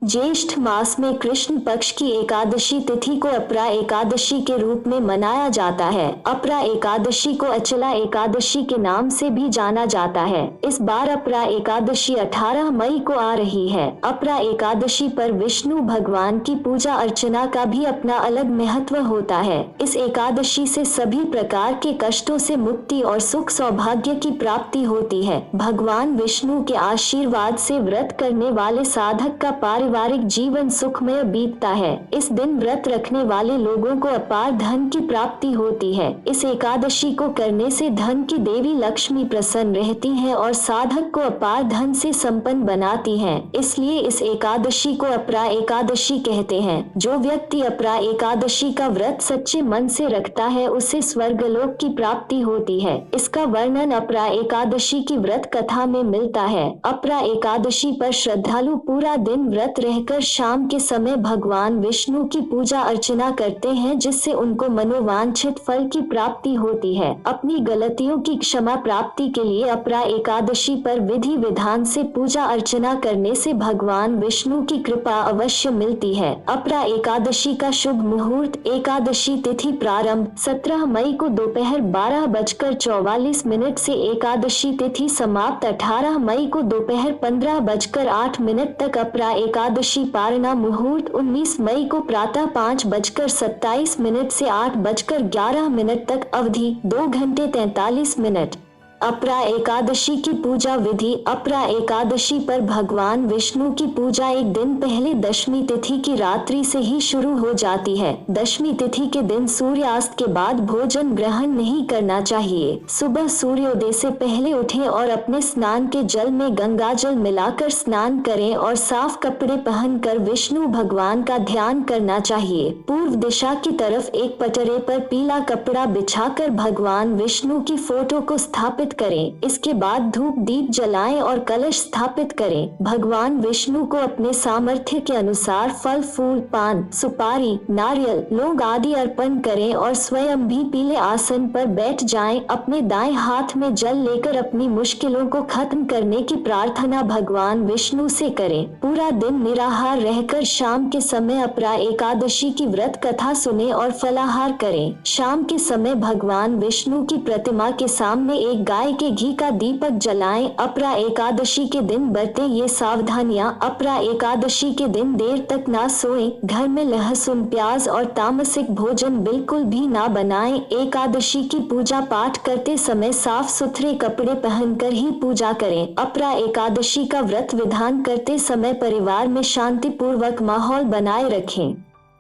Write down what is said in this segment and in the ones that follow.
ज्येष्ठ मास में कृष्ण पक्ष की एकादशी तिथि को अपरा एकादशी के रूप में मनाया जाता है। अपरा एकादशी को अचला एकादशी के नाम से भी जाना जाता है। इस बार अपरा एकादशी 18 मई को आ रही है। अपरा एकादशी पर विष्णु भगवान की पूजा अर्चना का भी अपना अलग महत्व होता है। इस एकादशी से सभी प्रकार के कष्टों से मुक्ति और सुख सौभाग्य की प्राप्ति होती है। भगवान विष्णु के आशीर्वाद से व्रत करने वाले साधक का पारिवारिक जीवन सुखमय बीतता है। इस दिन व्रत रखने वाले लोगों को अपार धन की प्राप्ति होती है। इस एकादशी को करने से धन की देवी लक्ष्मी प्रसन्न रहती हैं और साधक को अपार धन से संपन्न बनाती हैं। इसलिए इस एकादशी को अपरा एकादशी कहते हैं। जो व्यक्ति अपरा एकादशी का व्रत सच्चे मन से रखता है उसे स्वर्गलोक की प्राप्ति होती है। इसका वर्णन अपरा एकादशी की व्रत कथा में मिलता है। अपरा एकादशी पर श्रद्धालु पूरा दिन व्रत रहकर शाम के समय भगवान विष्णु की पूजा अर्चना करते हैं, जिससे उनको मनोवांछित फल की प्राप्ति होती है। अपनी गलतियों की क्षमा प्राप्ति के लिए अपरा एकादशी पर विधि विधान से पूजा अर्चना करने से भगवान विष्णु की कृपा अवश्य मिलती है। अपरा एकादशी का शुभ मुहूर्त एकादशी तिथि प्रारंभ 17 मई को दोपहर 12:44 से एकादशी तिथि समाप्त 18 मई को दोपहर 15:08 तक। अपरा एकादशी पारना मुहूर्त 19 मई को प्रातः 5:27 से 8:11 तक। अवधि 2 घंटे 43 मिनट। अपरा एकादशी की पूजा विधि। अपरा एकादशी पर भगवान विष्णु की पूजा एक दिन पहले दशमी तिथि की रात्रि से ही शुरू हो जाती है। दशमी तिथि के दिन सूर्यास्त के बाद भोजन ग्रहण नहीं करना चाहिए। सुबह सूर्योदय से पहले उठें और अपने स्नान के जल में गंगा जल मिलाकर स्नान करें और साफ कपड़े पहनकर विष्णु भगवान का ध्यान करना चाहिए। पूर्व दिशा की तरफ एक पटरे पर पीला कपड़ा बिछाकर भगवान विष्णु की फोटो को स्थापित करें। इसके बाद धूप दीप जलाएं और कलश स्थापित करें। भगवान विष्णु को अपने सामर्थ्य के अनुसार फल फूल पान सुपारी नारियल लौंग आदि अर्पण करें और स्वयं भी पीले आसन पर बैठ जाएं। अपने दाएं हाथ में जल लेकर अपनी मुश्किलों को खत्म करने की प्रार्थना भगवान विष्णु से करें। पूरा दिन निराहार रहकर शाम के समय अपरा एकादशी की व्रत कथा सुने और फलाहार करें। शाम के समय भगवान विष्णु की प्रतिमा के सामने एक गाय के घी का दीपक जलाएं। अपरा एकादशी के दिन बरतें ये सावधानियां। अपरा एकादशी के दिन देर तक ना सोएं। घर में लहसुन प्याज और तामसिक भोजन बिल्कुल भी ना बनाएं। एकादशी की पूजा पाठ करते समय साफ सुथरे कपड़े पहनकर ही पूजा करें। अपरा एकादशी का व्रत विधान करते समय परिवार में शांतिपूर्वक माहौल बनाए रखें।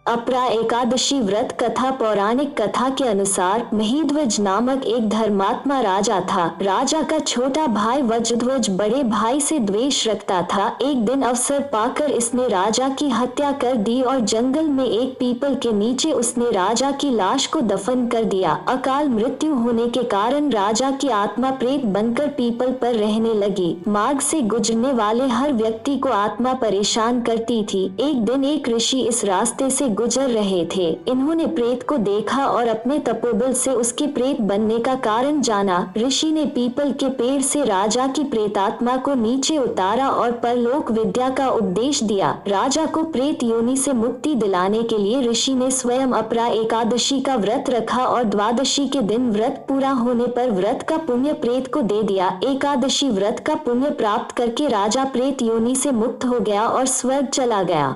अपरा एकादशी व्रत कथा। पौराणिक कथा के अनुसार महीध्वज नामक एक धर्मात्मा राजा था। राजा का छोटा भाई वज्रध्वज बड़े भाई से द्वेष रखता था। एक दिन अवसर पाकर इसने राजा की हत्या कर दी और जंगल में एक पीपल के नीचे उसने राजा की लाश को दफन कर दिया। अकाल मृत्यु होने के कारण राजा की आत्मा प्रेत बनकर पीपल पर रहने लगी। मार्ग से गुजरने वाले हर व्यक्ति को आत्मा परेशान करती थी। एक दिन एक ऋषि इस रास्ते से गुजर रहे थे। इन्होंने प्रेत को देखा और अपने तपोबल से उसके प्रेत बनने का कारण जाना। ऋषि ने पीपल के पेड़ से राजा की प्रेतात्मा को नीचे उतारा और परलोक विद्या का उपदेश दिया। राजा को प्रेत योनि से मुक्ति दिलाने के लिए ऋषि ने स्वयं अपरा एकादशी का व्रत रखा और द्वादशी के दिन व्रत पूरा होने पर व्रत का पुण्य प्रेत को दे दिया। एकादशी व्रत का पुण्य प्राप्त करके राजा प्रेत योनि से मुक्त हो गया और स्वर्ग चला गया।